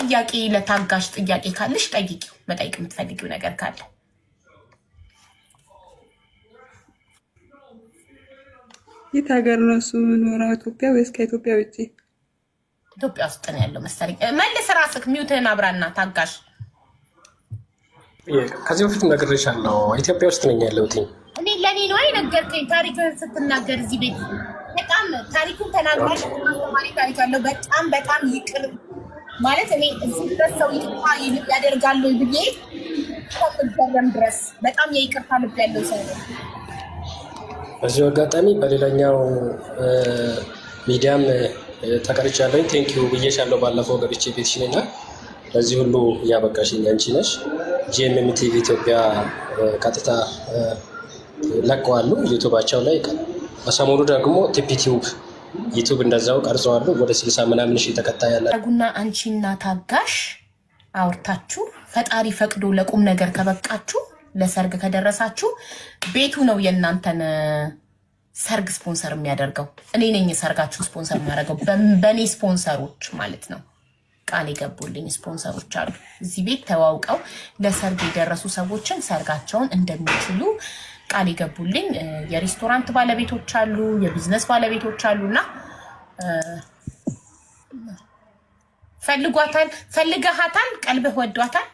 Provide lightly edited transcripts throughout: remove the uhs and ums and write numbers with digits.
ጥያቄ ለታጋሽ ጥያቄ ካለሽ ጠይቂው መጠየቅ የምትፈልጊው ነገር ካለ የታገር ነው እሱ ኖራው ኢትዮጵያ ወይስ ከኢትዮጵያ ውጪ ኢትዮጵያ ውስጥ ነው ያለው መሰለኝ መልስ ራስክ ሚውትህን አብራና ታጋሽ ከዚህ በፊት ነግሬሻለሁ ኢትዮጵያ ውስጥ ነኝ ያለሁት እኔ ለኔ ነው አይነገርከኝ ታሪክህን ስትናገር እዚህ ቤት በጣም ታሪኩን ተናግራሽ ማለት ታሪካለው በጣም ይቅር ማለት እኔ እዚህ ድረስ ሰው ያደርጋሉ ብዬ ተቀበለም ድረስ በጣም የይቅርታ ልብ ያለው ሰው ነው በዚህ አጋጣሚ በሌላኛው ሚዲያም ተቀርጫለሁ ቴንኪው ብዬሻለሁ ባለፈው ገብቼ ቤትሽንና ለዚህ ሁሉ ያበቃሽኝ አንቺ ነሽ ጂኤምኤም ቲቪ ኢትዮጵያ ቀጥታ ለቀዋሉ ዩቲዩባቸው ላይ በሰሞኑ ደግሞ ቲፒቲዩብ ዩቲዩብ እንደዛው ቀርጸዋሉ ወደ 60 ምናምን ሺህ ተከታይ ያለ ጉና አንቺና ታጋሽ አውርታችሁ ፈጣሪ ፈቅዶ ለቁም ነገር ከበቃችሁ ለሰርግ ከደረሳችሁ ቤቱ ነው የእናንተን ሰርግ ስፖንሰር የሚያደርገው እኔ ነኝ ሰርጋችሁ ስፖንሰር የሚያደርገው በኔ ስፖንሰሮች ማለት ነው ቃል የገቡልኝ ስፖንሰሮች አሉ እዚህ ቤት ተዋውቀው ለሰርግ የደረሱ ሰዎችን ሰርጋቸውን እንደሚችሉ ቃል የገቡልኝ የሬስቶራንት ባለቤቶች አሉ የቢዝነስ ባለቤቶች አሉና ፈልገሃታል ቀልብህ ወዷታል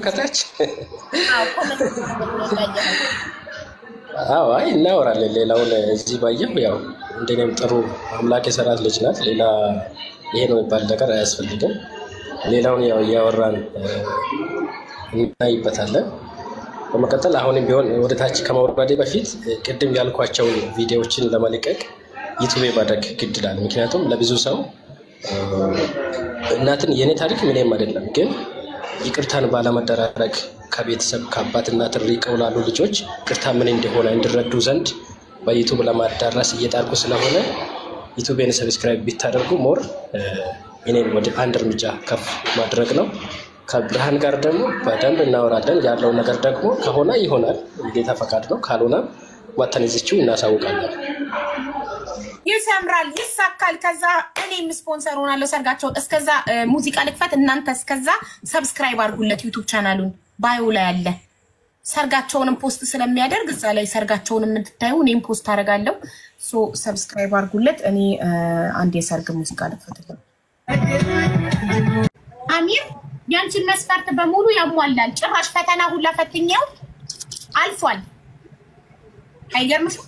ከታች አዎ አይ እናወራለን ሌላውን እዚህ ባየው ያው እንደኔም ጥሩ አምላክ የሰራት ልጅ ናት ሌላ ይሄ ነው ይባል ነገር አያስፈልግም ሌላውን ያው ያወራን እናይበታለን በመቀጠል አሁንም ቢሆን ወደ ታች ከመውረዴ በፊት ቅድም ያልኳቸው ቪዲዮዎችን ለማለቀቅ ዩቲዩብ ማድረግ ግድ ይላል ምክንያቱም ለብዙ ሰው እናትን የኔ ታሪክ ምንም አይደለም ግን ይቅርታን ባለመደራረግ ከቤተሰብ ከአባትና ትሪቀው ላሉ ልጆች ይቅርታ ምን እንደሆነ እንዲረዱ ዘንድ በዩቲዩብ ለማዳረስ እየጣርኩ ስለሆነ ዩቲዩብን ሰብስክራይብ ቢታደርጉ ሞር እኔን ወደ አንድ እርምጃ ከፍ ማድረግ ነው ከብርሃን ጋር ደግሞ በደንብ እናወራለን ያለው ነገር ደግሞ ከሆነ ይሆናል ጌታ ፈቃድ ነው ካልሆነ ወተን እዚህው እናሳውቃለን ይሰምራል ይሳካል ከዛ እኔም ስፖንሰር ሆናለሁ ሰርጋቸው እስከዛ ሙዚቃ ልክፈት እናንተ እስከዛ ሰብስክራይብ አድርጉለት ዩቲዩብ ቻናሉን ባዮ ላይ አለ ሰርጋቸውንም ፖስት ስለሚያደርግ እዛ ላይ ሰርጋቸውንም እንድታዩ እኔም ፖስት አደርጋለሁ ሶ ሰብስክራይብ አድርጉለት እኔ አንድ የሰርግ ሙዚቃ ልክፈትልኝ አሚር ያንቺን መስፈርት በሙሉ ያሟላል ጭራሽ ፈተና ሁላ ፈትኛው አልፏል አይገርምሽም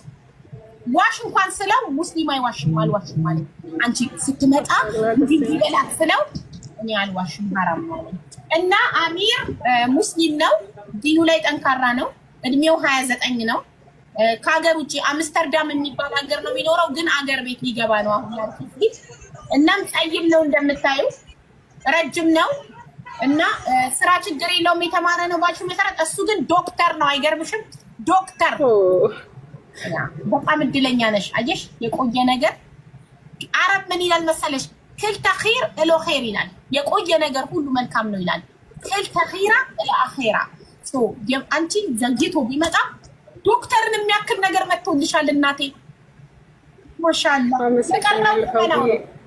ዋሽ እንኳን ስለው ሙስሊም አይዋሽም አልዋሽም ማለት አንቺ ስትመጣ እንዲህ ይበላክ ስለው እኔ አልዋሽም حرام ነው እና አሚር ሙስሊም ነው ዲኑ ላይ ጠንካራ ነው እድሜው 29 ነው ከሀገር ውጪ አምስተርዳም የሚባል ሀገር ነው የሚኖረው ግን ሀገር ቤት ሊገባ ነው አሁን ያልኩት እናም ጸይም ነው እንደምታዩ ረጅም ነው እና ስራ ችግር የለውም የተማረ ነው ባልሽ መሰረት እሱ ግን ዶክተር ነው አይገርምሽም ዶክተር በጣም እድለኛ ነሽ አየሽ የቆየ ነገር አረብ ምን ይላል መሰለሽ كل تخير له خير ይላል የቆየ ነገር ሁሉ መልካም ነው ይላል كل تخيرة الى اخيرة سو አንቺ ዘግይቶ ቢመጣ ዶክተርን የሚያክል ነገር መጥቶልሻል እናቴ ማሻአላ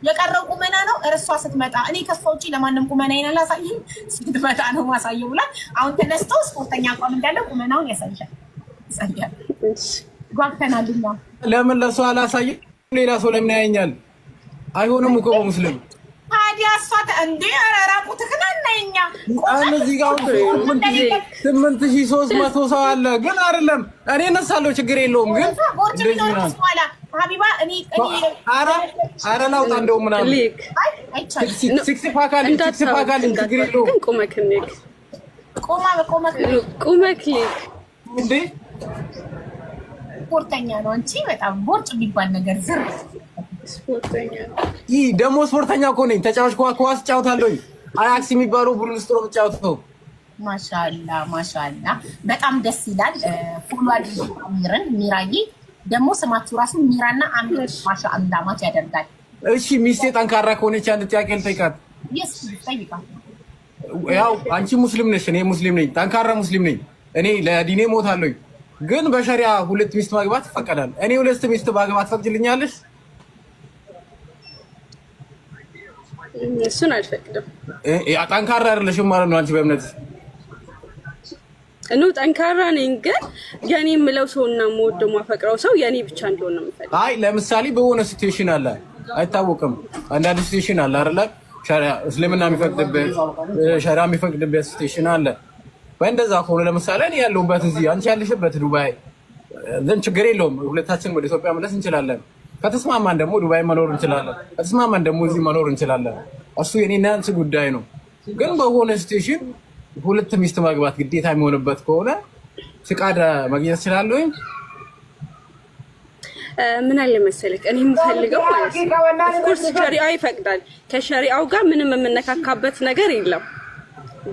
የቀረው ቁመና ነው እርሷ ስትመጣ እኔ ከሷውጪ ለማንም ቁመና ይናላሳይም ስትመጣ ነው ማሳየው ብላ አሁን ተነስቶ ስፖርተኛ አቋም እንዳለው ቁመናውን ያሳያል ጓክተናልና ለምን ለሷ አላሳይ ሌላ ሰው ለምን ያየኛል አይሆንም እኮ ሙስሊም ታዲያ ሷት እንዴ አራራቁት ከናነኛ እዚህ ጋር 8300 ሰው አለ ግን አይደለም እኔ ነሳለው ችግር የለውም ግን እንደዚህ ነው ሀቢባ እኔ አረ ላውጣ እንደው ምናምን ሲክስ ፓካል ችግር የለውም ቁመክ እንዴ ስፖርተኛ ነው አንቺ በጣም ቦርጭ የሚባል ነገር ዝር ስፖርተኛ ይሄ ደሞ ስፖርተኛ እኮ ነኝ ተጫዋች ኳስ ጫውታለሁ አያክስ የሚባለው ቡድን ውስጥ ነው ጫውተው ማሻአላ በጣም ደስ ይላል ፎሎ አድርጉ አሚርን ሚራዬ ደሞ ስማችሁ ራሱ ሚራና አሚር ማሻአላ ማች ያደርጋል እሺ ሚስቴ ጠንካራ ከሆነች አንድ ጥያቄ ልጠይቃት ጠይቃት ያው አንቺ ሙስሊም ነሽ እኔ ሙስሊም ነኝ ጠንካራ ሙስሊም ነኝ እኔ ለዲኔ ሞታለሁ ግን በሸሪዓ ሁለት ሚስት ማግባት ይፈቀዳል እኔ ሁለት ሚስት ማግባት ፈቅድልኛለሽ እሱን አልፈቅድም። ጠንካራ አይደለሽም ማለት ነው አንቺ በእምነት ጠንካራ ነኝ፣ ግን የኔ የምለው ሰውና የምወደው ማፈቅረው ሰው የኔ ብቻ እንዲሆን ነው የምፈልገው። አይ ለምሳሌ በሆነ ሲቹዌሽን አለ አይታወቅም፣ አንዳንድ ሲቹዌሽን አለ አይደል? እስልምና የሚፈቅድበት ሸሪዓ የሚፈቅድበት ሲቹዌሽን አለ። በእንደዛ ከሆነ ለምሳሌ እኔ ያለሁበት እዚህ አንቺ ያለሽበት ዱባይ ዘን ችግር የለውም፣ ሁለታችን ወደ ኢትዮጵያ መለስ እንችላለን። ከተስማማን ደግሞ ዱባይ መኖር እንችላለን፣ ከተስማማን ደግሞ እዚህ መኖር እንችላለን። እሱ የኔና አንቺ ጉዳይ ነው። ግን በሆነ ሲቹዌሽን ሁለት ሚስት ማግባት ግዴታ የሚሆንበት ከሆነ ፍቃድ ማግኘት እችላለሁ። ምን አለ መሰለክ እኔ የምፈልገው ማለት ነው ኦፍኮርስ ሸሪዓ ይፈቅዳል። ከሸሪዓው ጋር ምንም የምነካካበት ነገር የለም።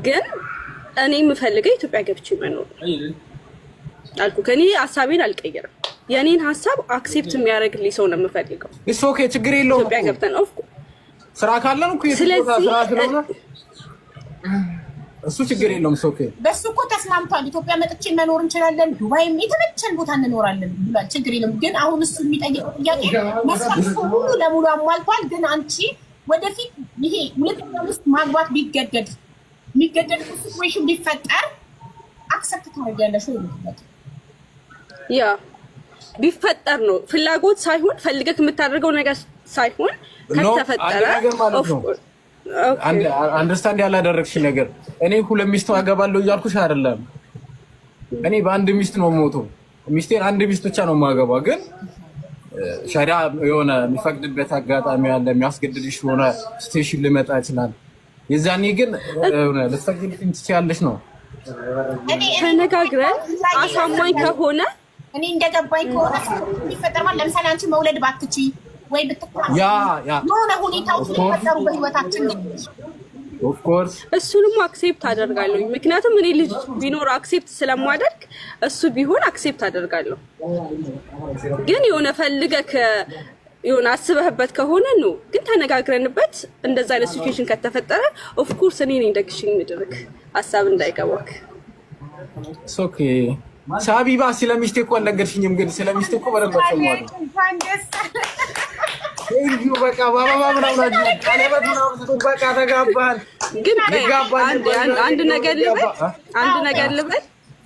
ግን እኔ የምፈልገው ኢትዮጵያ ገብቼ መኖር አልኩ። ከኔ ሐሳቤን አልቀየርም። የኔን ሐሳብ አክሴፕት የሚያደርግልኝ ሰው ነው የምፈልገው። እሱ ኦኬ ችግር የለውም። ኢትዮጵያ ገብተን ኦፍኮርስ ስራ ካለን እኮ ስራ ስለሆነ እሱ ችግር የለውም። ኦኬ በሱ እኮ ተስማምቷል። ኢትዮጵያ መጥቼ መኖር እንችላለን፣ ዱባይም የተመቸን ቦታ እንኖራለን ብሏል። ችግር የለም። ግን አሁን እሱ የሚጠይቀው ጥያቄ መስፈርቱ ሁሉ ለሙሉ አሟልቷል። ግን አንቺ ወደፊት ይሄ ሁለተኛ ሚስት ማግባት ቢገደድ የሚገደድ ሲቹዌሽን ቢፈጠር አክሰፕት ታደርጊያለሽ ወይ? ያ ቢፈጠር ነው ፍላጎት ሳይሆን ፈልገክ የምታደርገው ነገር ሳይሆን ከተፈጠረ አንደርስታንድ ያላደረግሽ ነገር እኔ ሁለት ሚስት አገባለሁ እያልኩሽ አይደለም። እኔ በአንድ ሚስት ነው የምሞተው። ሚስቴን አንድ ሚስት ብቻ ነው የማገባው። ግን ሸሪዓ የሆነ የሚፈቅድበት አጋጣሚ ያለ የሚያስገድድሽ ሆነ ስቴሽን ሊመጣ ይችላል። የዛኔ ግን ልትፈቅጂልኝ ትችያለሽ ነው ተነጋግረን አሳማኝ ከሆነ እኔ እንደገባኝ ከሆነ የሚፈጠር ማለት ለምሳሌ አንቺ መውለድ ባትቺ ወይ ብትቆም የሆነ ሁኔታዎች ሊፈጠሩ በህይወታችን ኦፍ ኮርስ እሱንም አክሴፕት አደርጋለሁ። ምክንያቱም እኔ ልጅ ቢኖር አክሴፕት ስለማደርግ እሱ ቢሆን አክሴፕት አደርጋለሁ። ግን የሆነ ፈልገክ የሆነ አስበህበት ከሆነ ነው። ግን ተነጋግረንበት እንደዛ አይነት ሲቹዌሽን ከተፈጠረ ኦፍ ኮርስ እኔ ነኝ ደግሽኝ ምድርክ ሐሳብ እንዳይገባክ። ኦኬ ሳቢባ ስለሚስቴ እኮ አልነገርሽኝም። ግን ስለሚስቴ እኮ በደንብ አሰማለሁ። ይሄ በቃ ባባ ምናምን ቀለበት ምናምን በቃ ተጋባን። ግን አንድ ነገር ልበል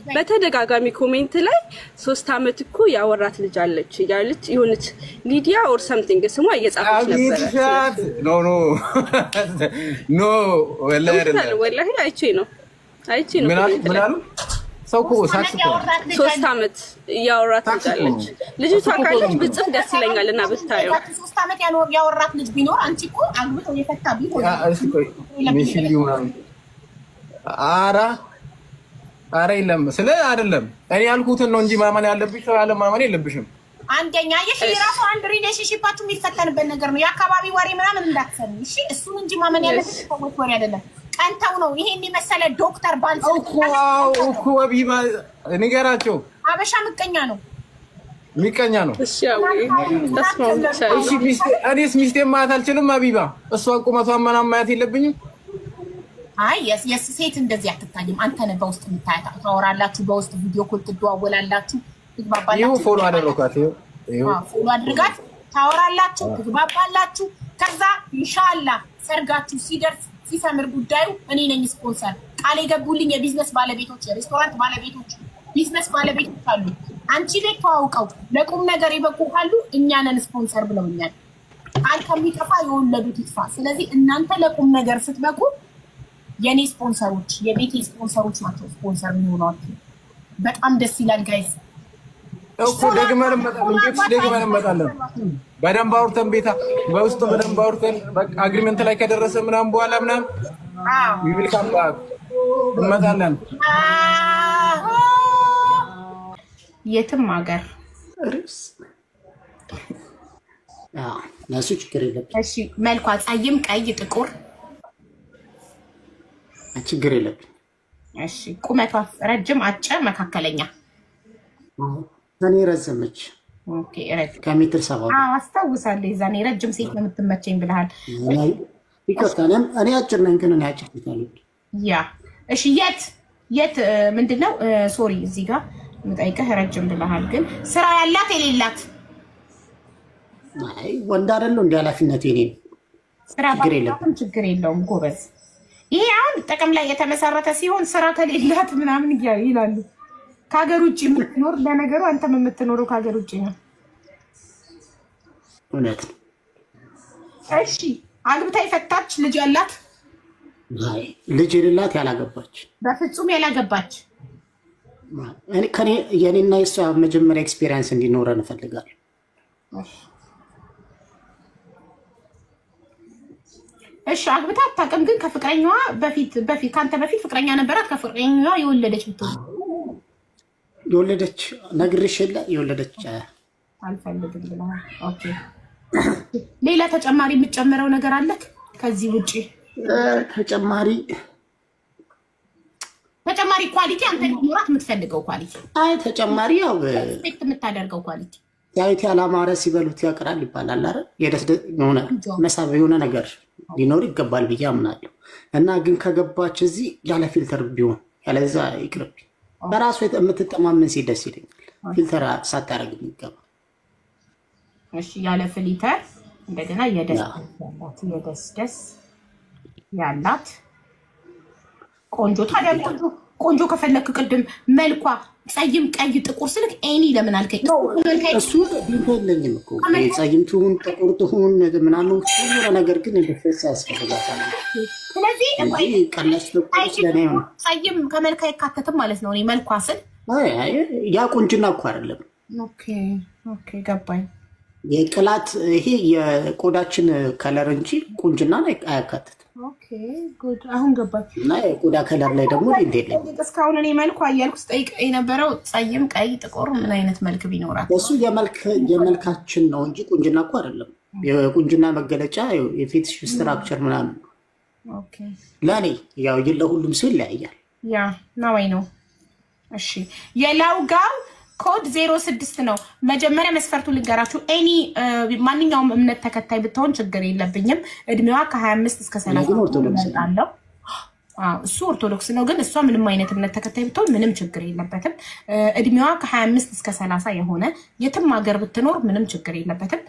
በተደጋጋሚ ኮሜንት ላይ 3 አመት እኮ ያወራት ልጅ አለች እያለች ይሁንት ሊዲያ ኦር ሰምቲንግ ስሟ እየጻፈች ነበር። ኖ ወላሂ አይቼ ነው ምን አሉ ሰው እኮ ሳክስ እኮ 3 አመት ያወራት ልጅ አለች። ልጅቷ ካለች ብጽፍ ደስ ይለኛልና ብታየው 3 አመት ያወራት ልጅ ቢኖር አንቺ እኮ አግብቶ የፈታ ቢሆን አረ የለም ስለ አይደለም እኔ ያልኩትን ነው እንጂ ማመን ያለብሽ ሰው ያለ ማመን የለብሽም። አንደኛ የራሱ አንድ ሪሌሽንሺፓችሁ የሚፈተንበት ነገር ነው። የአካባቢ ወሬ ምናምን እንዳትሰሚ እሺ። እሱን እንጂ ማመን ያለብሽ ሰዎች ወሬ አይደለም። ቀንተው ነው ይሄን የመሰለ ዶክተር ባንስ እኮ ወቢባ ንገራቸው። አበሻ ምቀኛ ነው ሚቀኛ ነው። እሺ እኔስ ሚስቴን ማየት አልችልም። አቢባ እሷን ቁመቷን ምናምን ማየት የለብኝም። አይ የስ ሴት እንደዚህ አትታይም። አንተ ነህ በውስጥ የምታያት። ታወራላችሁ፣ በውስጥ ቪዲዮ ኮል ትደዋወላላችሁ፣ ትግባባላችሁ። ይሄው ፎሎ አደረኳት። ይሄው ፎሎ አድርጋት፣ ታወራላችሁ፣ ትግባባላችሁ። ከዛ ኢንሻአላህ ሰርጋችሁ ሲደርስ ሲሰምር ጉዳዩ እኔ ነኝ ስፖንሰር። ቃል የገቡልኝ የቢዝነስ ባለቤቶች፣ የሬስቶራንት ባለቤቶች፣ ቢዝነስ ባለቤቶች አሉ። አንቺ ቤት ተዋውቀው ለቁም ነገር የበቁ ካሉ እኛ ነን ስፖንሰር ብለውኛል። ቃል ከሚጠፋ የወለዱት ይጥፋ። ስለዚህ እናንተ ለቁም ነገር ስትበቁ የኔ ስፖንሰሮች የቤቴ ስፖንሰሮች ናቸው ስፖንሰር የሚሆኗችሁ። በጣም ደስ ይላል ጋይስ። እኮ ደግመን እንመጣለን። በደንብ አውርተን ቤታ በውስጥ በደንብ አውርተን በቃ አግሪመንት ላይ ከደረሰ ምናምን በኋላ ምናምን ይብልካም እንመጣለን። የትም ሀገር ናሱ ችግር የለም። እሺ መልኳ ጸይም፣ ቀይ፣ ጥቁር ችግር የለም። እሺ ቁመቷ ረጅም፣ አጭር፣ መካከለኛ? እኔ ረዘመች። ኦኬ ረጅም ከሜትር 70 አስታውሳለሁ። የዛኔ ረጅም ሴት ነው የምትመቸኝ ብለሃል። ይከታለም እኔ አጭር ነኝ ግን እኔ አጭር ነኝ። ያ እሺ የት ምንድነው ሶሪ እዚህ ጋር የምጠይቅህ ረጅም ብለሃል ግን ስራ ያላት የሌላት? አይ ወንድ አይደለም እንደ ኃላፊነት የኔ ችግር የለውም ጎበዝ። ይሄ አሁን ጥቅም ላይ የተመሰረተ ሲሆን ስራ ከሌላት ምናምን ይላሉ። ከሀገር ውጭ የምትኖር ለነገሩ አንተም የምትኖረው ከሀገር ውጭ ነው። እውነት። እሺ አግብታ የፈታች ልጅ ያላት? አይ ልጅ የሌላት ያላገባች? በፍጹም ያላገባች። እኔ ከኔ የኔና የሷ መጀመሪያ ኤክስፒሪየንስ እንዲኖረን እፈልጋለሁ። እሺ አግብታ አታውቅም፣ ግን ከፍቅረኛዋ በፊት ካንተ በፊት ፍቅረኛ ነበራት። ከፍቅረኛዋ የወለደች ብትሆን የወለደች ነግሬሽ የለ የወለደች አልፈልግም ብላ። ኦኬ ሌላ ተጨማሪ የምትጨምረው ነገር አለ ከዚህ ውጪ? ተጨማሪ ኳሊቲ አንተ ኖራት የምትፈልገው ኳሊቲ? አይ ተጨማሪ ያው ኤክስፔክት የምታደርገው ኳሊቲ ያይት ያላማረ ሲበሉት ያቀራል ይባላል አይደል? የደስ የሆነ መሳብ የሆነ ነገር ሊኖር ይገባል ብዬ አምናለሁ። እና ግን ከገባች እዚህ ያለ ፊልተር ቢሆን ያለዛ ይቅርብ። በራሱ የምትተማመን ሴት ደስ ይለኛል። ፊልተር ሳታረግ የሚገባ። እሺ ያለ ፊልተር እንደገና የደስ ያላት ቆንጆ። ታዲያ ቆንጆ ከፈለክ ቅድም መልኳ ጸይም ቀይ ጥቁር ስልክ ኤኒ ለምን አልከኝ? እሱ ቢሆንልኝም እኮ ጸይም ትሁን ጥቁር ትሁን ምናምን ሁሉ ነገር ግን እንደፈሳ ያስፈልጋታል። ስለዚህ ቀላስ ጥቁር ስለኔ ነው። ጸይም ከመልካ አይካተትም ማለት ነው። እኔ መልኳ ስል ያ ቁንጅና እኮ አይደለም። ኦኬ ገባኝ። የቅላት ይሄ የቆዳችን ከለር እንጂ ቁንጅናን አያካትትም። ኦኬ ጉድ አሁን ገባኝ። እና የቆዳ ከለር ላይ ደግሞ እንዴለም እስካሁን እኔ መልኩ አያልኩ ስጠይቅ የነበረው ጸይም ቀይ ጥቁር ምን አይነት መልክ ቢኖራት እሱ የመልካችን ነው እንጂ ቁንጅና እኮ አይደለም። የቁንጅና መገለጫ የፌቲሽ ስትራክቸር ምናምን ነው። ኦኬ ለኔ ያው ለሁሉም ሰው ይለያያል። ያ ነው ነው። እሺ የላውጋው ኮድ 06 ነው። መጀመሪያ መስፈርቱ ልንገራችሁ። ኤኒ ማንኛውም እምነት ተከታይ ብትሆን ችግር የለብኝም። እድሜዋ ከ25 እስከ 30 ነው። እሱ ኦርቶዶክስ ነው፣ ግን እሷ ምንም አይነት እምነት ተከታይ ብትሆን ምንም ችግር የለበትም። እድሜዋ ከ25 እስከ 30 የሆነ የትም ሀገር ብትኖር ምንም ችግር የለበትም።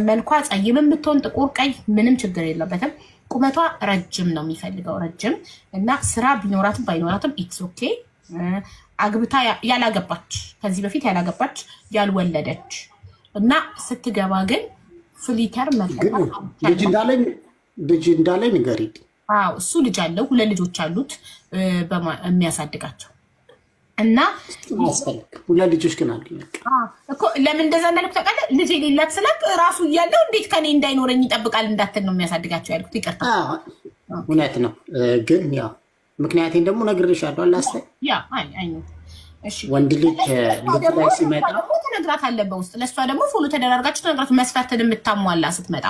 መልኳ ጸይምም ብትሆን ጥቁር፣ ቀይ ምንም ችግር የለበትም። ቁመቷ ረጅም ነው የሚፈልገው ረጅም እና ስራ ቢኖራትም ባይኖራትም ኢትስ ኦኬ። አግብታ ያላገባች ከዚህ በፊት ያላገባች ያልወለደች እና ስትገባ ግን ፍሊተር መጠቀም ልጅ እንዳለኝ ንገሪኝ። እሱ ልጅ አለው፣ 2 ልጆች አሉት የሚያሳድጋቸው እና 2 ልጆች ግን አሉኝ እኮ። ለምን እንደዛ እንዳልኩ ታውቃለህ? ልጅ የሌላት ስላክ ራሱ እያለው እንዴት ከኔ እንዳይኖረኝ ይጠብቃል እንዳትል ነው የሚያሳድጋቸው ያልኩት። ይቅርታ እውነት ነው፣ ግን ያው ምክንያቴን ደግሞ ነግሬሻለሁ። አላስተ እሺ ወንድ ልጅ ላይ ሲመጣ ትነግራታለህ በውስጥ። ለእሷ ደግሞ ፎሎ ተደራርጋችሁ ትነግራት መስፈርትን የምታሟላ ስትመጣ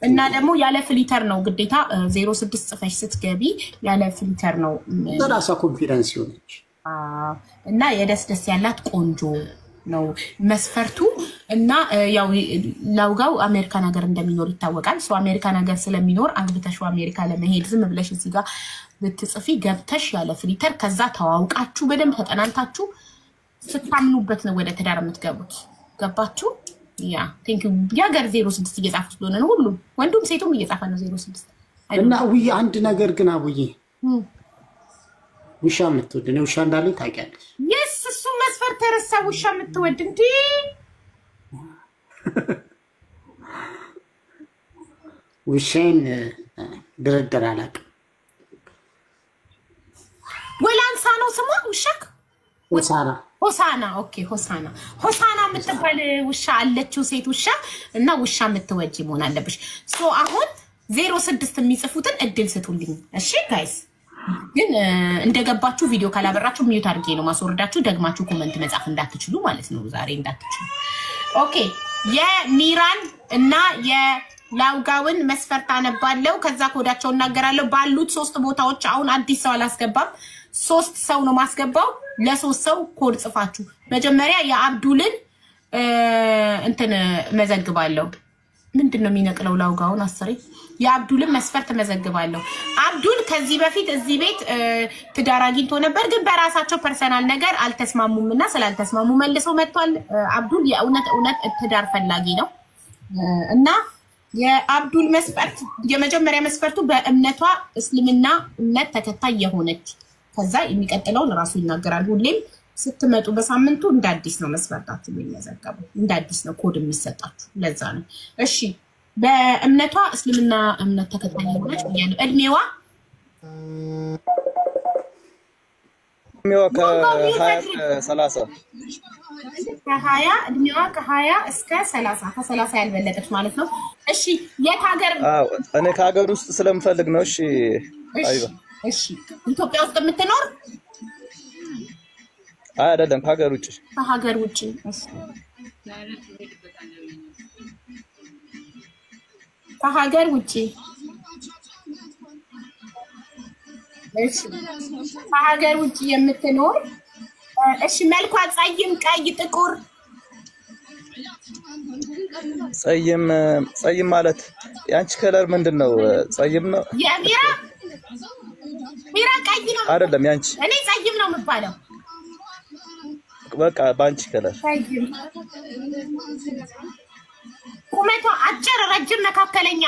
እና ደግሞ ያለ ፍሊተር ነው ግዴታ 06 ጽፈሽ ስትገቢ ያለ ፍሊተር ነው። በራሷ ኮንፊደንስ ይሆነች እና የደስ ያላት ቆንጆ ነው መስፈርቱ። እና ያው ላውጋው አሜሪካን ሀገር እንደሚኖር ይታወቃል። ሰው አሜሪካን ሀገር ስለሚኖር አግብተሽው አሜሪካ ለመሄድ ዝም ብለሽ እዚህ ጋር ብትጽፊ ገብተሽ ያለ ፍሊተር ከዛ ተዋውቃችሁ በደንብ ተጠናንታችሁ ስታምኑበት ነው ወደ ትዳር የምትገቡት። ገባችሁ? ያ ቴንክ ዩ። የሀገር 06 እየጻፈ ስለሆነ ነው ሁሉም ወንዱም ሴቱም እየጻፈ ነው 06። እና አንድ ነገር ግን አቡዬ ውሻ የምትወድ ነው? ውሻ እንዳለኝ ታውቂያለሽ? የስ እሱ መስፈርት ተረሳ። ውሻ የምትወድ እንዴ? ውሻዬን ድርድር አላውቅም። ወላንሳ ነው ስሟ ውሻክ? ሆሳና። ኦኬ ሆሳና የምትባል ውሻ አለችው፣ ሴት ውሻ እና ውሻ የምትወጂ መሆን አለብሽ። አሁን 06 የሚጽፉትን እድል ስጡልኝ እሺ ጋይስ። ግን እንደገባችሁ ቪዲዮ ካላበራችሁ ሚዩት አድርጌ ነው ማስወርዳችሁ። ደግማችሁ ኮሜንት መጻፍ እንዳትችሉ ማለት ነው፣ ዛሬ እንዳትችሉ። ኦኬ የሚራን እና የላውጋውን መስፈርት አነባለሁ፣ ከዛ ኮዳቸው እናገራለሁ። ባሉት 3 ቦታዎች አሁን አዲስ ሰው አላስገባም፣ 3 ሰው ነው ማስገባው። ለ3 ሰው ኮድ ጽፋችሁ መጀመሪያ የአብዱልን እንትን መዘግባለሁ። ምንድነው የሚነቅለው ላውጋውን አስሬ? የአብዱልን መስፈርት መዘግባለሁ። አብዱል ከዚህ በፊት እዚህ ቤት ትዳር አግኝቶ ነበር፣ ግን በራሳቸው ፐርሰናል ነገር አልተስማሙም እና ስላልተስማሙ መልሰው መጥቷል። አብዱል የእውነት ትዳር ፈላጊ ነው እና የአብዱል መስፈርት የመጀመሪያ መስፈርቱ በእምነቷ እስልምና እምነት ተከታይ የሆነች ከዛ የሚቀጥለውን ራሱ ይናገራል። ሁሌም ስትመጡ በሳምንቱ እንደ አዲስ ነው መስፈርታችሁ የሚመዘገበው፣ እንደ አዲስ ነው ኮድ የሚሰጣችሁ። ለዛ ነው። እሺ በእምነቷ እስልምና እምነት ተከታይ የሆነች ያለው እድሜዋ ከ20 እድሜዋ ከ20 እስከ 30 ከ30 ያልበለጠች ማለት ነው። እሺ የት ሀገር? እኔ ከሀገር ውስጥ ስለምፈልግ ነው። እሺ አይባ እሺ ኢትዮጵያ ውስጥ የምትኖር አይደለም፣ ከሀገር ውጭ። ከሀገር ውጭ። እሺ ከሀገር ውጭ። እሺ ከሀገር ውጭ የምትኖር። እሺ መልኳ ጸይም፣ ቀይ፣ ጥቁር? ጸይም ማለት ያንቺ ከለር ምንድነው? ጸይም ነው። ሚራ ቀይ ነው አይደለም? ያንቺ እኔ ጸይም ነው የምባለው። በቃ ባንቺ ከለር። ቁመቷ አጭር፣ ረጅም፣ መካከለኛ?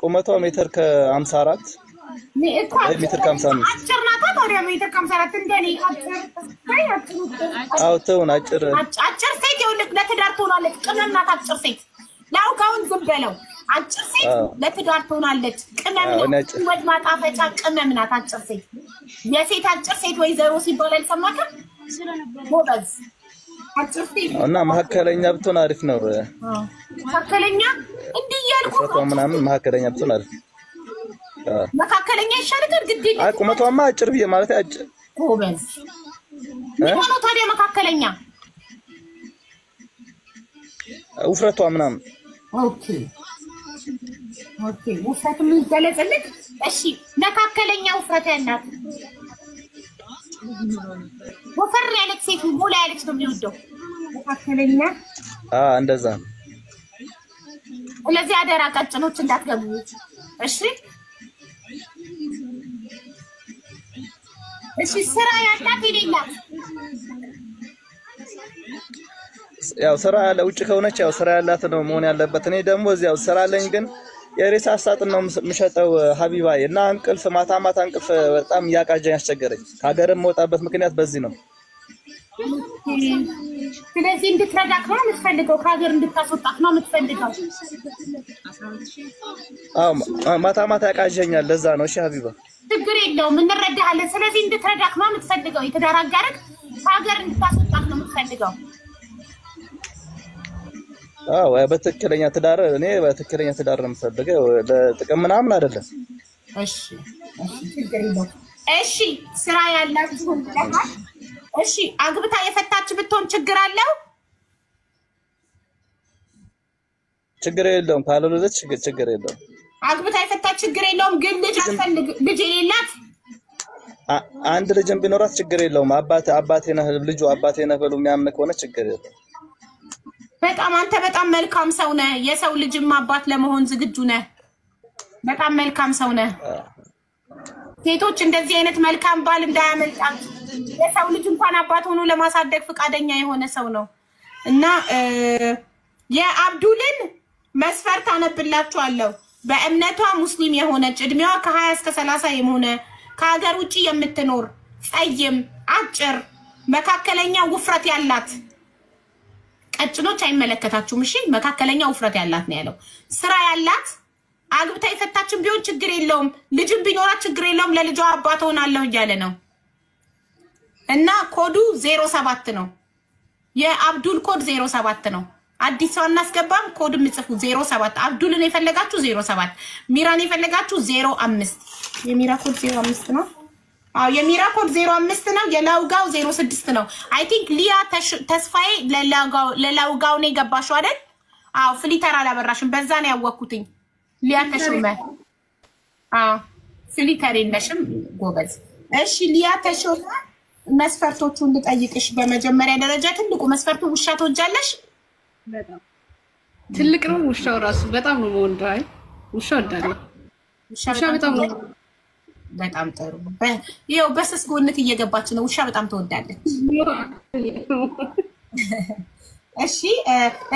ቁመቷ ሜትር ከ54 ሜትር ከ55። አጭር ናት ታዲያ? ሜትር ከ54 እንደኔ አጭር። አዎ ተውን አጭር ሴት ይኸውልህ ለትዳር ትሆናለች። ቅመም ናት አጭር ሴት። ላውጋውን ዝም በለው። አጭር ሴት ለትዳር ትሆናለች። ቅመም ናት፣ ወድ ማጣፈጫ ቅመም ናት አጭር ሴት። የሴት አጭር ሴት ወይዘሮ ሲባል አልሰማክም? ጎበዝ አጭር ሴት እና መካከለኛ ብትሆን አሪፍ ነው። መካከለኛ እንዲህ ያልኩት ምናምን መካከለኛ ብትሆን አሪፍ። መካከለኛ ይሻላል። ግድ ቁመቷማ አጭር ብዬ ማለት አጭር። ጎበዝ ምን ነው ታዲያ መካከለኛ? ውፍረቷ ምናምን። ኦኬ ውፍረት ምን ገለጽልክ? እሺ መካከለኛ ውፍረት ያላት ወፈር ያለች ሴት ሞላ ያለች ነው የሚወደው መካከለኛ። እንደዛ። ስለዚህ አደራ ቀጭኖች እንዳትገቡ እሺ። እሺ ስራ ያላት የሌላት? ያው ስራ ያለ ውጭ ከሆነች ያው ስራ ያላት ነው መሆን ያለበት። እኔ ደግሞ እዚያው ስራ አለኝ ግን የሬሳ አሳጥን ነው የምሸጠው ሀቢባዬ። እና እንቅልፍ ማታ እንቅልፍ በጣም እያቃጀኝ ያስቸገረኝ። ከሀገርም መውጣበት ምክንያት በዚህ ነው። ስለዚህ እንድትረዳክ ነው የምትፈልገው? ከሀገር እንድታስወጣክ ነው የምትፈልገው? ማታ ያቃጀኛል። ለዛ ነው። እሺ ሀቢባ ችግር የለውም እንረዳሃለን። ስለዚህ እንድትረዳክ ነው የምትፈልገው? የትዳር አጋርክ ከሀገር እንድታስወጣክ ነው የምትፈልገው? በትክክለኛ ትዳር እኔ በትክክለኛ ትዳር ነው የምፈልገው፣ ለጥቅም ምናምን አይደለም። እሺ ችግር የለውም። እሺ ስራ ያላችሁ ብለሃል። እሺ አግብታ የፈታች ብትሆን ችግር አለው? ችግር የለውም። ካልወለደች ችግር የለውም። አግብታ የፈታች ችግር የለውም። ግን ልጅ የሌላት አንድ ልጅም ቢኖራት ችግር የለውም። አባቴ ነህ ልጁ አባቴ ነህ ብሎ የሚያምን ከሆነ ችግር የለውም። በጣም አንተ በጣም መልካም ሰው ነህ። የሰው ልጅም አባት ለመሆን ዝግጁ ነህ። በጣም መልካም ሰው ነህ። ሴቶች እንደዚህ አይነት መልካም ባል እንዳያመልጣችሁ። የሰው ልጅ እንኳን አባት ሆኖ ለማሳደግ ፈቃደኛ የሆነ ሰው ነው እና የአብዱልን መስፈርት አነብላችኋለሁ። በእምነቷ ሙስሊም የሆነች እድሜዋ ከ20 እስከ 30 የሆነ ከሀገር ውጪ የምትኖር ጸይም፣ አጭር፣ መካከለኛ ውፍረት ያላት። ቀጭኖች አይመለከታችሁም እሺ። መካከለኛ ውፍረት ያላት ነው ያለው። ስራ ያላት፣ አግብታ የፈታችን ቢሆን ችግር የለውም። ልጅም ቢኖራት ችግር የለውም። ለልጇ አባት ሆናለሁ እያለ ነው እና ኮዱ 07 ነው። የአብዱል ኮድ 07 ነው። አዲስ ሰው እናስገባም። ኮድ ምጽፉ 07። አብዱልን የፈለጋችሁ 07፣ ሚራን የፈለጋችሁ 05። የሚራ ኮድ 05 ነው። የሚራ ኮድ 05 ነው። የላውጋው 06 ነው። አይ ቲንክ ሊያ ተስፋዬ ለላውጋው ነው የገባሽው አይደል? ፍሊተር አላበራሽም። በዛ ነው ያወኩትኝ። ሊያ ተሾመ ፍሊተር የለሽም። ጎበዝ። እሺ ሊያ ተሾመ መስፈርቶቹን ልጠይቅሽ። በመጀመሪያ ደረጃ ትልቁ መስፈርቱ ውሻ ትወጃለሽ? በጣም ትልቅ ነው ውሻው ራሱ በጣም ነው የምወደው። አይ ውሻ ወዳለሁ። ውሻ በጣም ነው። በጣም ጥሩ። ይኸው በስስ ጎነት እየገባች ነው። ውሻ በጣም ትወዳለች። እሺ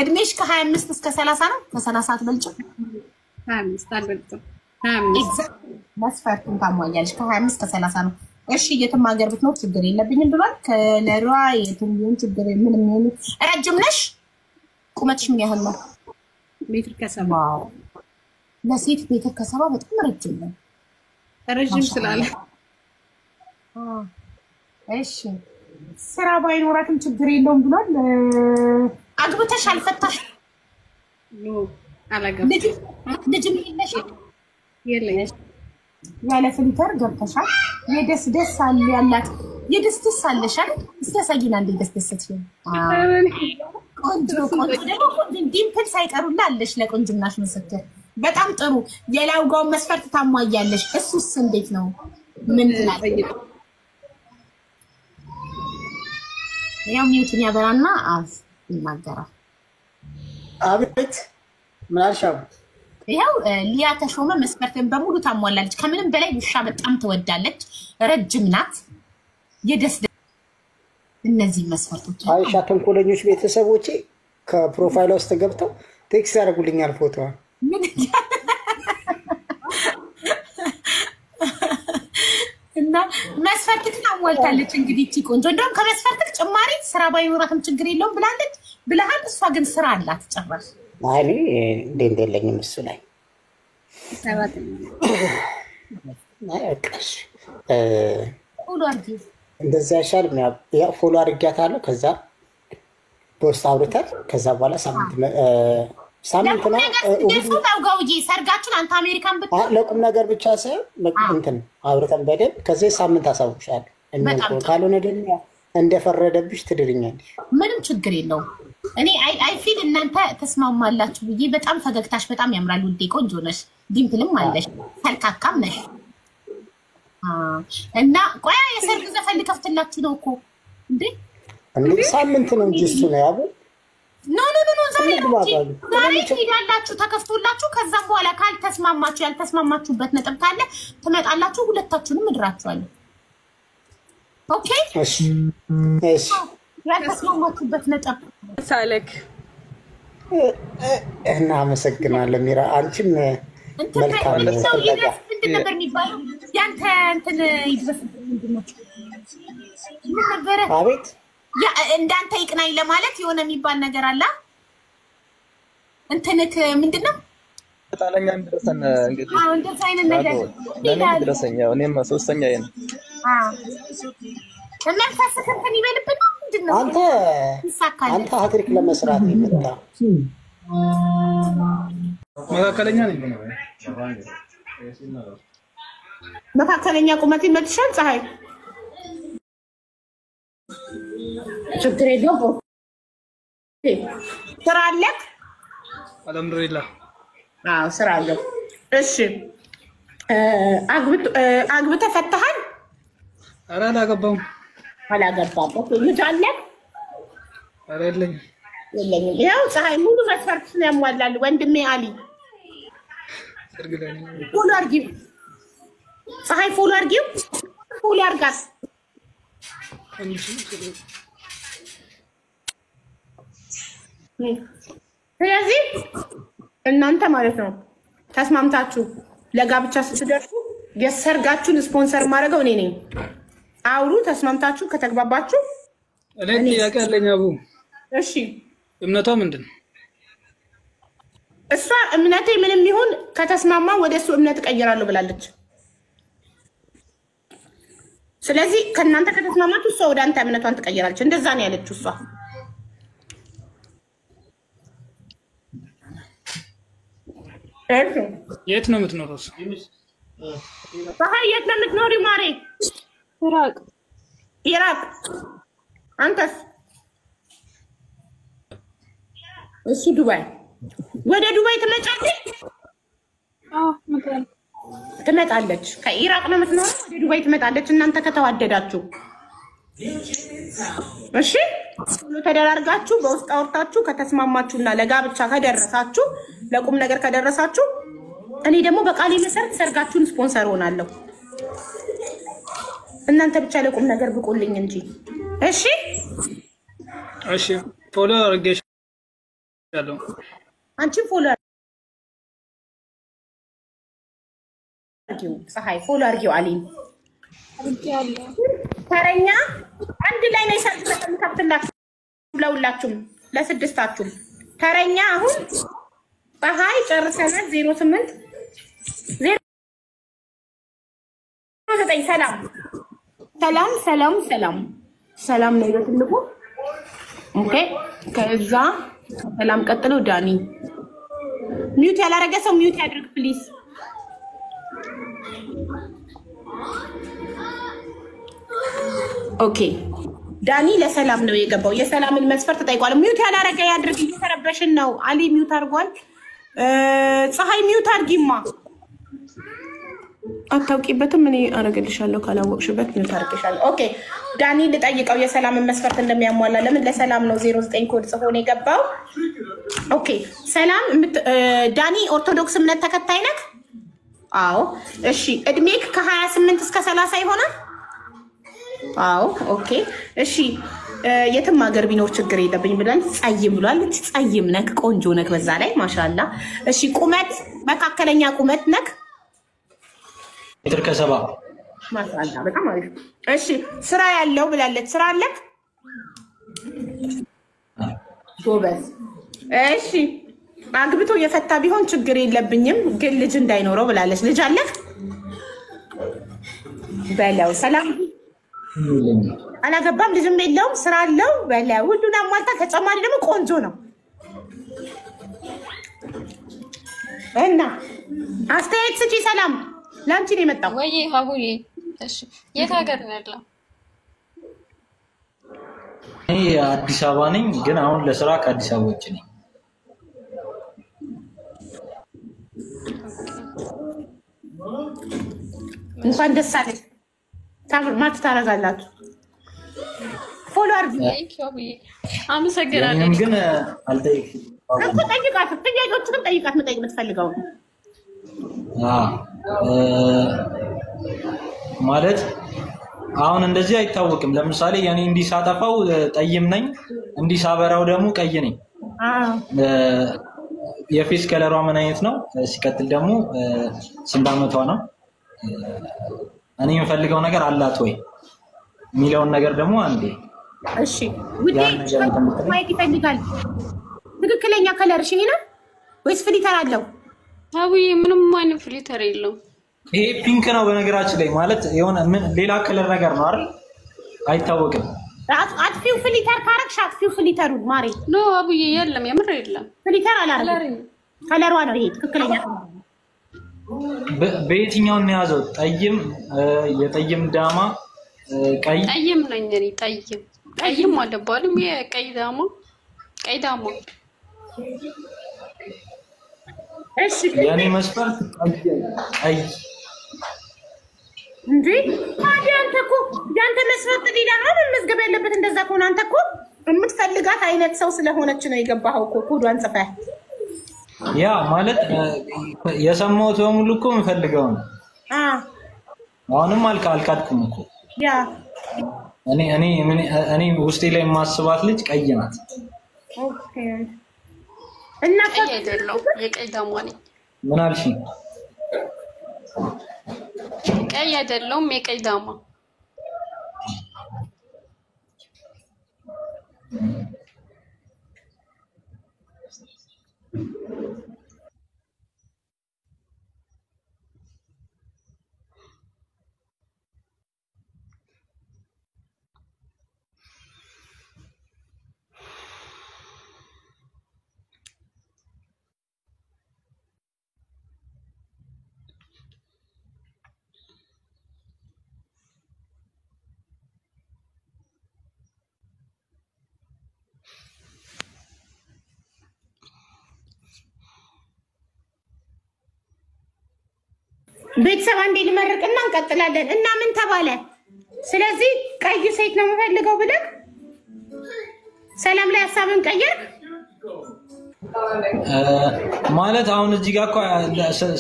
እድሜሽ ከ25 እስከ 30 ነው? ከ30 አትበልጭም? 25 አልበልጥም። 25 መስፈርቱን ታሟያለሽ። ከ25 እስከ 30 ነው። እሺ የትም ሀገር ብትኖር ችግር የለብኝም ብሏል። ከለሯ የትም ቢሆን ችግር ምንም ይሁን። ረጅም ነሽ? ቁመትሽ ምን ያህል ነው? ሜትር ከ70 ለሴት ሜትር ከ70 በጣም ረጅም ነው። ረጅም ስላለ እሺ ስራ ባይኖራትም ችግር የለውም ብሏል። አግብተሽ አልፈታሽ? ኖ አላገባም። ልጅም የለሽም? የለኝም። ያለ ፊልተር ገብተሻል። የደስ አለ ያላት የደስ አለሽ አይደል? እስቲ ያሳይና እንደ ደስ ነው። ቆንጆ ደግሞ ዲምፕል ሳይቀሩላ አለሽ ለቆንጅናሽ ምስክር። በጣም ጥሩ። የላውጋው መስፈርት ታሟያለሽ። እሱስ እንዴት ነው? ምን ትላለሽ? ያው ሚውትን ያበራና ይናገራል። አቤት ምን አልሻው? ያው ሊያ ተሾመ መስፈርትን በሙሉ ታሟላለች። ከምንም በላይ ውሻ በጣም ትወዳለች። ረጅም ናት። የደስ እነዚህ መስፈርቶች አይሻ ተንኮለኞች ቤተሰቦቼ ከፕሮፋይል ውስጥ ገብተው ቴክስት ያደርጉልኛል ፎቶዋን። ምን እና መስፈርትክን አሟልታለች። እንግዲህ እቺ ቆንጆ እንደውም ከመስፈርትክ ጭማሪ ስራ ባይኖራትም ችግር የለውም ብለሃል። እሷ ግን ስራ አላት ጭራሽ። አይ እንዴ የለኝም እሱ ላይ ናይቀሽ ፎሎ አድርጊ። እንደዛ አይሻልም? ያ ፎሎ አድርጊያታለሁ። ከዛ ፖስት አውርተን ከዛ በኋላ ሳምንት ነው ጋውጂ ሰርጋችን አንተ አሜሪካን ለቁም ነገር ብቻ ሳይሆን እንትን አውርተን በደንብ ከዚህ ሳምንት አሳውቅሻለሁ። እንዴ ካልሆነ ደግሞ እንደፈረደብሽ ትድርኛለሽ። ምንም ችግር የለውም። እኔ አይ ፊል እናንተ ተስማማላችሁ ብዬ በጣም ፈገግታሽ በጣም ያምራል። ውዴ ቆንጆ ነሽ፣ ዲምፕልም አለሽ፣ ተልካካም ነሽ። እና ቆያ የሰርግ ዘፈን ልከፍትላችሁ ነው እኮ እንዴ ሳምንት ነው እንጂ እሱ ነው ያቡ ኖ ዛሬ ትሄዳላችሁ ተከፍቶላችሁ። ከዛም በኋላ ካልተስማማችሁ ያልተስማማችሁበት ነጥብ ካለ ትመጣላችሁ። ሁለታችሁንም እድራችኋለሁ። ኦኬ እሺ ያልተስማማችሁበት ነጥብ ሳለክ እና አመሰግናለሁ ሚራ። አንቺም መልካም ነው። ምንድን ነበር የሚባለው? ያንተ እንትን ይድረስ ምንድን ነው ነበረ? አቤት ያ እንዳንተ ይቅናኝ ለማለት የሆነ የሚባል ነገር አለ። እንትንክ ምንድነው? ታለኛ እንደረሰን እንግዲህ እንደዛ አይነት ነገር ለኔ ድረሰኛው እኔም ሶስተኛ ይሄን ለመንፈስክ እንትን ይበልብን ነው ምንድነው? አንተ ሀትሪክ ለመስራት ይመጣ መካከለኛ ነኝ። መካከለኛ ቁመት ይመጥሻል። ፀሐይ ችግር የለውም። ስራ አለክ? አልሐምዱሊላህ አዎ ስራ አለክ። እሺ አግብተህ ፈተሃል? ኧረ አላገባሁም። አላገባም። ልጅ አለክ? ኧረ የለኝም። ያው ፀሐይ ሙሉ መስፈርትን ያሟላል። ወንድሜ አሊ ፎሎ አድርጊው። ፀሐይ ፎሎ አድርጊው። ፎሎ አድርጋት። ስለዚህ እናንተ ማለት ነው ተስማምታችሁ ለጋብቻ ስትደርሱ የሰርጋችሁን ስፖንሰር ማድረገው እኔ ነኝ። አውሩ ተስማምታችሁ ከተግባባችሁ። እኔ ጥያቄ አለኝ አቡ። እሺ እምነቷ ምንድን ነው? እሷ እምነቴ ምንም ይሁን ከተስማማ ወደ እሱ እምነት እቀይራለሁ ብላለች። ስለዚህ ከእናንተ ከተስማማችሁ እሷ ወደ አንተ እምነቷን ትቀይራለች። እንደዛ ነው ያለችው እሷ። የት ነው የምትኖረው? ፀሐይ የት ነው የምትኖሪው ማሬ? ኢራቅ። አንተስ? እሱ ዱባይ። ወደ ዱባይ ትመጫለሽ? ትመጣለች። ከኢራቅ ነው የምትኖረው፣ ወደ ዱባይ ትመጣለች። እናንተ ከተዋደዳችሁ እሺ፣ ተደራርጋችሁ በውስጥ አውርታችሁ ከተስማማችሁና ለጋብቻ ከደረሳችሁ ለቁም ነገር ከደረሳችሁ እኔ ደግሞ በቃሌ መሰረት ሰርጋችሁን ስፖንሰር ሆናለሁ። እናንተ ብቻ ለቁም ነገር ብቁልኝ እንጂ። እሺ እሺ ፎሎ አድርጌሽ ያለው አንቺን ፎሎ አድርጊው ፀሐይ ፎሎ አድርጊው አሊን ተረኛ አንድ ላይ ነው የሰጥተን ከፍትላችሁ ለሁላችሁም ለስድስታችሁም ተረኛ አሁን ፀሐይ ጨርሰናል 08 09 ሰላም ሰላም ሰላም ሰላም ሰላም ነው በትልቁ ኦኬ ከዛ ሰላም ቀጥሎ ዳኒ ሚውት ያላረገ ሰው ሚውት ያድርግ ፕሊዝ ኦኬ ዳኒ ለሰላም ነው የገባው የሰላምን መስፈርት ተጠይቋል ሚውት ያላረገ ያድርግ እየተረበሽን ነው አሊ ሚውት አድርጓል ፀሐይ ሚውት አድርጊማ አታውቂበትም እኔ አረጋግልሻለሁ ካላወቅሽበት ሚውት አድርገሻል ኦኬ ዳኒ ልጠይቀው የሰላምን መስፈርት እንደሚያሟላ ለምን ለሰላም ነው 09 ኮድ ጽፎ ነው የገባው ኦኬ ሰላም ዳኒ ኦርቶዶክስ እምነት ተከታይ ነህ አዎ እሺ እድሜክ ከ28 እስከ 30 ይሆናል አዎ ኦኬ እሺ የትም ሀገር ቢኖር ችግር የለብኝ ብለን ጻይም ብሏል ጻይም ነክ ቆንጆ ነክ በዛ ላይ ማሻአላ እሺ ቁመት መካከለኛ ቁመት ነክ ሜትር ከ70 ማሻአላ በጣም አሪፍ እሺ ስራ ያለው ብላለች ስራ አለክ ጎበዝ እሺ አግብቶ የፈታ ቢሆን ችግር የለብኝም ግን ልጅ እንዳይኖረው ብላለች ልጅ አለክ በለው ሰላም አላገባም ልጅም የለውም ስራ አለው በለው ሁሉን አሟልታ ተጨማሪ ደግሞ ቆንጆ ነው እና አስተያየት ስጪ ሰላም ላንቺ ነው የመጣው ወይ ሀቡዬ እሺ የት ሀገር ነው ያለው እኔ አዲስ አበባ ነኝ ግን አሁን ለስራ ከአዲስ አበባ ውጭ ነኝ እንኳን ደስ አለሽ ማት ታረጋላችሁ ፎሎ አድርጉ አመሰግናለሁ ግን አልጠይቅም እኮ ጠይቃት ጥያቄዎችን ጠይቃት መጠየቅ የምትፈልገው ማለት አሁን እንደዚህ አይታወቅም ለምሳሌ ያኔ እንዲህ ሳጠፋው ጠይም ነኝ እንዲህ ሳበራው ደግሞ ቀይ ነኝ የፌስ ከለሯ ምን አይነት ነው ሲቀጥል ደግሞ ስንት ዓመቷ ነው እኔ የምፈልገው ነገር አላት ወይ የሚለውን ነገር ደግሞ አንዴ እሺ ውዴ ማየት ይፈልጋል ትክክለኛ ከለርሽ ይሄ ነው ወይስ ፍሊተር አለው አቡዬ ምንም አይነት ፍሊተር የለውም ይሄ ፒንክ ነው በነገራችን ላይ ማለት የሆነ ምን ሌላ ከለር ነገር ነው አይደል አይታወቅም አጥፊው ፍሊተር ካረክሽ አጥፊው ፍሊተሩ ማሪ ኖ አቡዬ የለም የምር የለም ፍሊተር አላረገም ከለሯ ነው ይሄ ትክክለኛ በየትኛው ነው ያዘው ጠይም የጠይም ዳማ ቀይ ጠይም ነኝ እኔ ጠይም አለባልም የቀይ ዳማ እሺ ያኔ መስፈርት ቀይ እንዴ ታዲያ አንተ እኮ ያንተ መስፈርት ሌላ ነው መመዝገብ ያለበት እንደዛ ከሆነ አንተ እኮ የምትፈልጋት አይነት ሰው ስለሆነች ነው የገባኸው እኮ ኮዷን ጽፈህ ያ ማለት የሰማሁት በሙሉ እኮ የምፈልገው ነው አሁንም አልካድኩም እኮ ያ እኔ ውስጤ ላይ የማስባት ልጅ ቀይ ናት ኦኬ እና ቀይ አይደለም የቀይ ዳማ ነኝ ምን አልሽ ቀይ አይደለም የቀይ ዳማ ቤተሰብ አንዴ ልመርቅና እንቀጥላለን እና ምን ተባለ ስለዚህ ቀይ ሴት ነው የምፈልገው ብለህ ሰላም ላይ ሐሳብን ቀየር ማለት አሁን እዚህ ጋር እኮ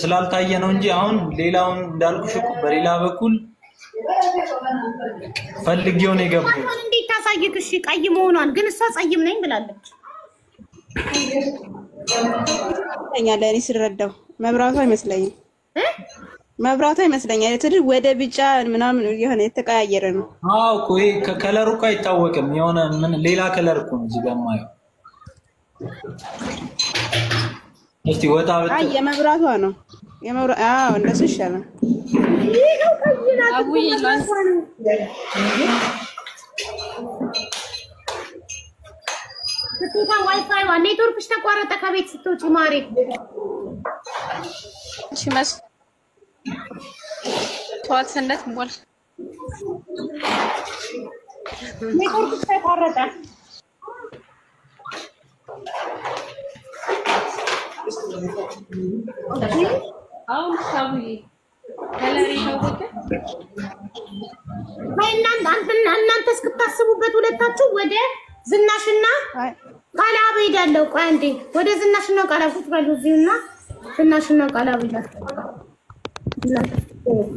ስላልታየ ነው እንጂ አሁን ሌላውን እንዳልኩሽ እኮ በሌላ በኩል ፈልጌው ነው የገባው እንዴት ታሳይክ እሺ ቀይ መሆኗን ግን እሷ ጸይም ነኝ ብላለች ለኔ ሲረዳው መብራቱ አይመስለኝም መብራቱ አይመስለኛል እትል ወደ ቢጫ ምናምን የሆነ የተቀያየረ ነው አው እኮ ይሄ ከለሩ እኮ አይታወቅም የሆነ ምን ሌላ ከለር እኮ ነው እዚህ ጋር ማየው እስቲ ወጣ ወጣ የመብራቷ ነው አዎ እንደሱ ይሻላል አቡዬ ላንስ ስልካ ዋይፋይ ኔትወርክሽ ተቋረጠ ከቤት ስትወጪ ማሪ እሺ መስ ተዋት ሰንደት ሞል ኔትወርክሽ ተቋረጠ አሁን ሳቡዬ ከለሪ ታወቀ እናንተ እስክታስቡበት ሁለታችሁ ወደ ዝናሽና ቃላብ ሄዳለሁ። ቆይ አንዴ ወደ ዝናሽና ቃላብ ቁጭ በሉ እዚህና ዝናሽና ቃላብ ሄዳለሁ።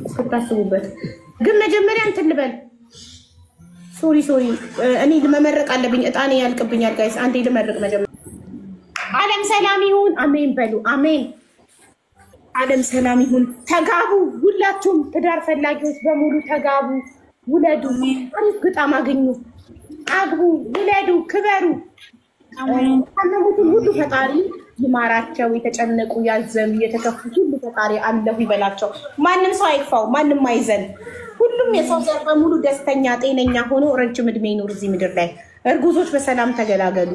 እስክታስቡበት ግን መጀመሪያ እንትን ልበል። ሶሪ እኔ ልመመረቅ አለብኝ። እጣኔ ያልቅብኛል ጋይስ። አንዴ ልመርቅ መጀመሪያ። ዓለም ሰላም ይሁን። አሜን በሉ። አሜን። ዓለም ሰላም ይሁን። ተጋቡ። ሁላችሁም ትዳር ፈላጊዎች በሙሉ ተጋቡ፣ ውለዱ፣ አሪፍ ግጣም አግኙ፣ አግቡ፣ ውለዱ፣ ክበሩ። አመኑትን ሁሉ ፈጣሪ ይማራቸው። የተጨነቁ ያዘኑ የተከፉት ሁሉ ፈጣሪ አለሁ ይበላቸው። ማንም ሰው አይክፋው፣ ማንም አይዘን። ሁሉም የሰው ዘር በሙሉ ደስተኛ ጤነኛ ሆኖ ረጅም እድሜ ይኖር እዚህ ምድር ላይ። እርጉዞች በሰላም ተገላገሉ።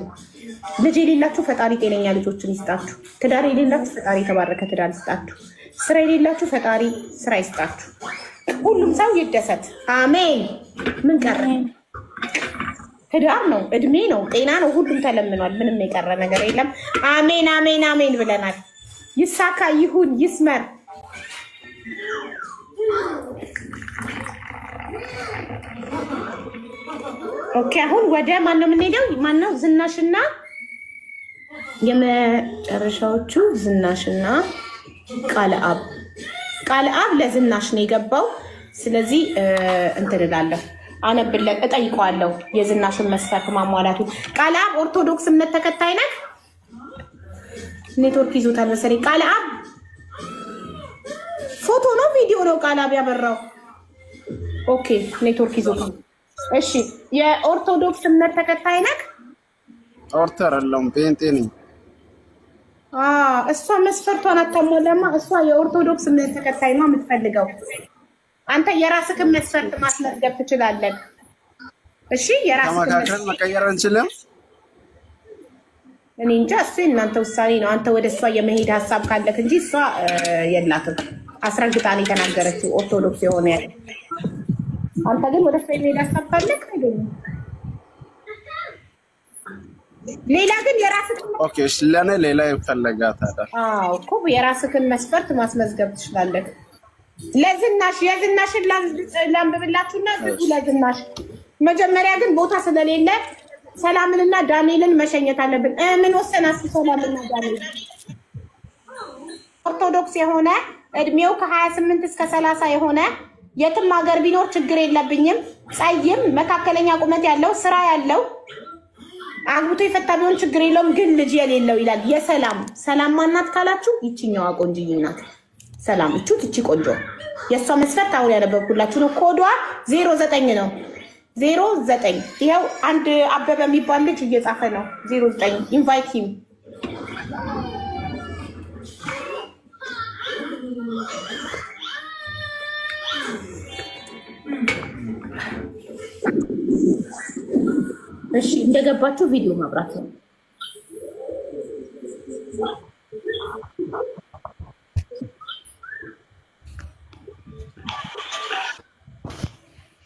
ልጅ የሌላችሁ ፈጣሪ ጤነኛ ልጆችን ይስጣችሁ። ትዳር የሌላችሁ ፈጣሪ የተባረከ ትዳር ይስጣችሁ። ስራ የሌላችሁ ፈጣሪ ስራ ይስጣችሁ። ሁሉም ሰው ይደሰት። አሜን። ምን ቀረ? ትዳር ነው፣ እድሜ ነው፣ ጤና ነው። ሁሉም ተለምኗል። ምንም የቀረ ነገር የለም። አሜን አሜን አሜን ብለናል። ይሳካ፣ ይሁን፣ ይስመር። ኦኬ አሁን ወደ ማን ነው የምንሄደው? ማን ነው? ዝናሽና የመጨረሻዎቹ ዝናሽና ቃልአብ ለዝናሽ ነው የገባው። ስለዚህ እንትን እላለሁ አነብለት እጠይቀዋለሁ የዝናሽን መስፈርት ማሟላቱ። ቃልአብ ኦርቶዶክስ እምነት ተከታይ ነህ? ኔትወርክ ይዞታል መሰለኝ። ቃልአብ ፎቶ ነው ቪዲዮ ነው ቃልአብ ያበራው? ኦኬ ኔትወርክ ይዞታል። እሺ የኦርቶዶክስ እምነት ተከታይ ነህ? ኦርተር አለም ጴንጤ ነኝ። እሷ መስፈርቷን አታሟላማ። እሷ የኦርቶዶክስ እምነት ተከታይ ነው የምትፈልገው። አንተ የራስህን መስፈርት ማስመዝገብ ትችላለህ። እሺ የራስህን ተመካከል መቀየር እንችልም። እኔ እንጃ፣ እሱ እናንተ ውሳኔ ነው። አንተ ወደ እሷ የመሄድ ሀሳብ ካለክ እንጂ እሷ የላትም። አስረግጣ ነው የተናገረችው ኦርቶዶክስ የሆነ ያለ። አንተ ግን ወደ እሷ የመሄድ ሀሳብ ካለክ አይደለም። ሌላ ግን የራስህን ኦኬ፣ ለኔ ሌላ ይፈልጋታል። እኮ የራስህን መስፈርት ማስመዝገብ ትችላለህ። ለዝናሽ የዝናሽን ላንብብላችሁና ለዝናሽ መጀመሪያ ግን ቦታ ስለሌለ ሰላምንና ዳንኤልን መሸኘት አለብን። ምን ወሰናችሁ? ሰላምና ዳንኤል ኦርቶዶክስ የሆነ እድሜው ከ28 እስከ 30 የሆነ የትም ሀገር ቢኖር ችግር የለብኝም። ጸይም መካከለኛ ቁመት ያለው ስራ ያለው አግብቶ የፈታ ቢሆን ችግር የለውም፣ ግን ልጅ የሌለው ይላል። ሰላም ማናት ካላችሁ ይችኛዋ ቆንጆዬ ናት። ሰላም እቹት እቺ ቆንጆ የሷ መስፈርት አሁን ያነበብኩላችሁ ነው። ኮዷ 09 ነው። 09 ይሄው አንድ አበበ የሚባል ልጅ እየጻፈ ነው። 09 ኢንቫይት ሂም። እሺ እንደገባችሁ ቪዲዮ ማብራት ነው።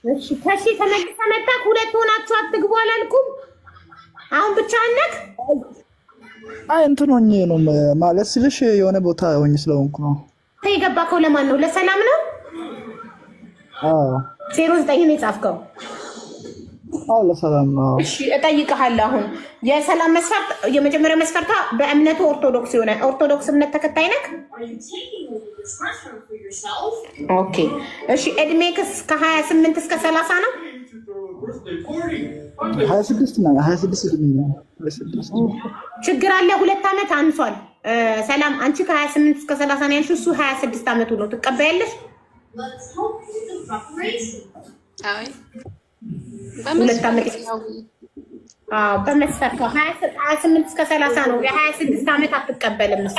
እሺ ከሺ ተመልሰህ መጣህ። ሁለት ሆናችሁ አትግቡ አላልኩም? አሁን ብቻ ነክ እንትን ሆኜ ነው ማለት ስልሽ የሆነ ቦታ ሆኜ ስለሆንኩ ነው። የገባከው ለማን ነው? ለሰላም ነው? 09 ነው የጻፍከው? ለሰላም ነው። እሺ እጠይቅሃለሁ። አሁን የሰላም መስፈርት የመጀመሪያ መስፈርቷ በእምነቱ ኦርቶዶክስ የሆነ ኦርቶዶክስ እምነት ተከታይ ነህ? ኦኬ እሺ እድሜህ ከ28 እስከ 30 ነው? 26 ነው። 26 እድሜ ነው። ችግር አለ 2 ዓመት አንሷል ሰላም አንቺ ከ28 እስከ 30 ነው ያልሽው እሱ 26 ዓመቱ ነው ትቀበያለሽ አይ በመስፈርቱ 28 እስከ 30 ነው የ26 ዓመት አትቀበልም እሷ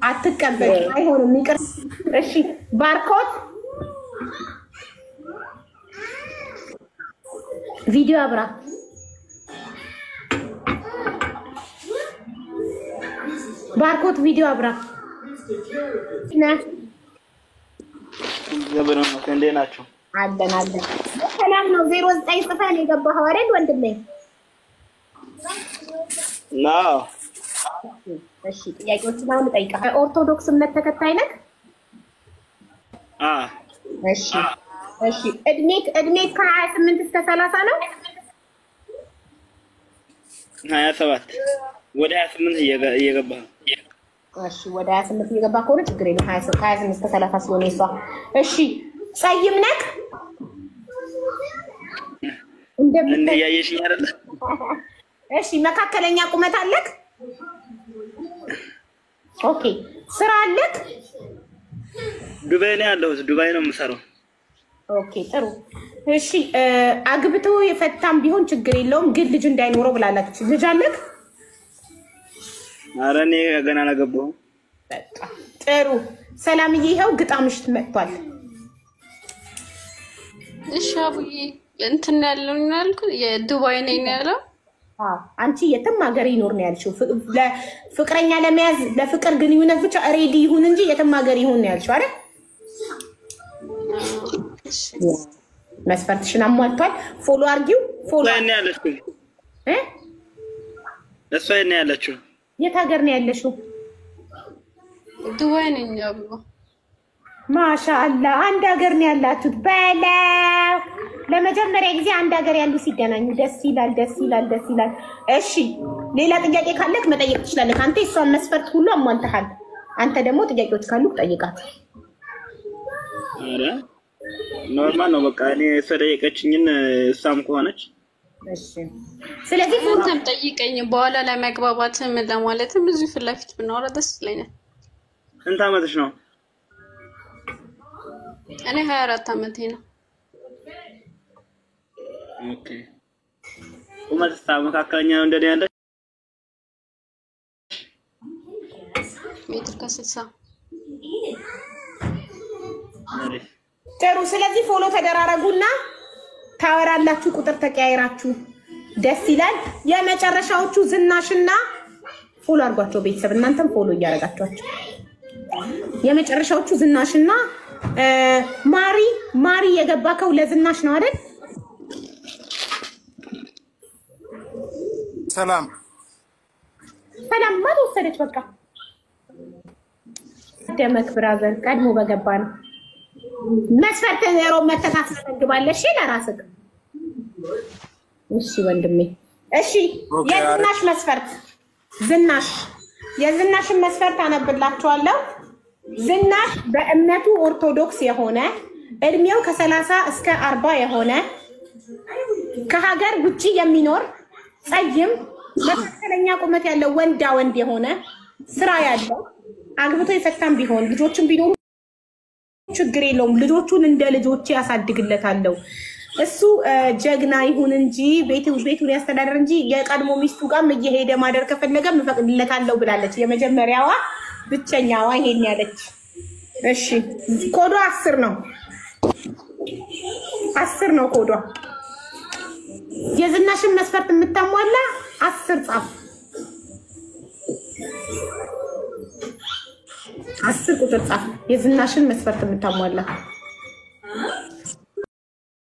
አትቀበል አይሆንም ይቅር እሺ ባርኮት ቪዲዮ አብራ ባርኮት ቪዲዮ አብራ ዘበረው ነው እንዴት ናችሁ አለን ሰላም ነው 09 ጽፈን የገባኸው አይደል ወንድሜ ነው እሺ ጥያቄዎች ነው ልጠይቃ ኦርቶዶክስ እምነት ተከታይ ነህ እሺ እድሜ ከ28 እስከ 30 ነው 27 ወደ 28 እየገባ እሺ ወደ 28 እየገባ ከሆነ ችግር የለም 28 እስከ 30 ስለሆነ እሷ እሺ ጸይም ነህ እንደያየሽኝ አይደል እሺ መካከለኛ ቁመት አለክ ኦኬ ስራ አለክ ዱባይ ነው ያለው ዱባይ ነው የምሰራው ኦኬ ጥሩ እሺ አግብቶ የፈታም ቢሆን ችግር የለውም ግን ልጅ እንዳይኖረው ብላላች ልጅ አለክ ኧረ እኔ ገና አላገባሁም በቃ ጥሩ ሰላምዬ ይሄው ግጣምሽ መጥቷል እሺ አቡዬ እንትን ያለው ነው ያልኩት የዱባይ ነኝ ያለው አንቺ የትም ሀገር ይኖር ነው ያልሽው ፍቅረኛ ለመያዝ ለፍቅር ግንኙነት ብቻ ሬዲ ይሁን እንጂ የትም ሀገር ይሁን ነው ያልሽው አይደል መስፈርትሽን አሟልቷል ፎሎ አርጊው ፎሎ እኔ ያለሽው እሷ እኔ ያለችው የት ሀገር ነው ያለሽው ዱባይ ነኝ አቡባ ማሻአላ አንድ ሀገር ነው ያላችሁት በላ ለመጀመሪያ ጊዜ አንድ ሀገር ያሉ ሲገናኙ ደስ ይላል እሺ ሌላ ጥያቄ ካለክ መጠየቅ ትችላለህ አንተ እሷን መስፈርት ሁሉ አሟልተሃል አንተ ደግሞ ጥያቄዎች ካሉ ጠይቃት አረ ኖርማል ነው በቃ እኔ ሰደየቀችኝን እሷም ከሆነች እሺ ስለዚህ አንተም ጠይቀኝ በኋላ ላይ መግባባት ምን ለማለትም ብዙ ፍላፊት ብናወራ ደስ ይለኛል ስንት አመትሽ ነው እኔ 24 አመቴ ነው ኦኬ ቁመት መካከለኛ ነው እንደኔ ያለሽ ሜትር ከ60 ጥሩ ስለዚህ ፎሎ ተደራረጉና ታወራላችሁ ቁጥር ተቀያይራችሁ ደስ ይላል የመጨረሻዎቹ ዝናሽና ፎሎ አርጓቸው ቤተሰብ እናንተም ፎሎ እያረጋችኋቸው የመጨረሻዎቹ ዝናሽና ማሪ የገባከው ለዝናሽ ነው አይደል ሰላም ማለት ወሰደች በቃ ደመክ ብራዘር ቀድሞ በገባ ነው መስፈርት ዜሮ መተካት ተግባለሽ ለራስህ እሺ ወንድሜ እሺ የዝናሽ መስፈርት የዝናሽን መስፈርት አነብላችኋለሁ ዝናሽ በእምነቱ ኦርቶዶክስ የሆነ እድሜው ከ30 እስከ 40 የሆነ ከሀገር ውጪ የሚኖር ጸይም መካከለኛ ቁመት ያለው ወንድ የሆነ ስራ ያለው አግብቶ የፈታም ቢሆን ልጆችን ቢኖሩ ችግር የለውም ልጆቹን እንደ ልጆቼ ያሳድግለታለሁ እሱ ጀግና ይሁን እንጂ ቤቱን ያስተዳደር እንጂ የቀድሞ ሚስቱ ጋር እየሄደ ማደር ከፈለገ መፈቅድለታለሁ ብላለች የመጀመሪያዋ ብቸኛዋ ይሄን ያለች እሺ ኮዷ 10 ነው ኮዷ የዝናሽን መስፈርት የምታሟላ 10 ጻፍ 10 ቁጥር ጻፍ የዝናሽን መስፈርት የምታሟላ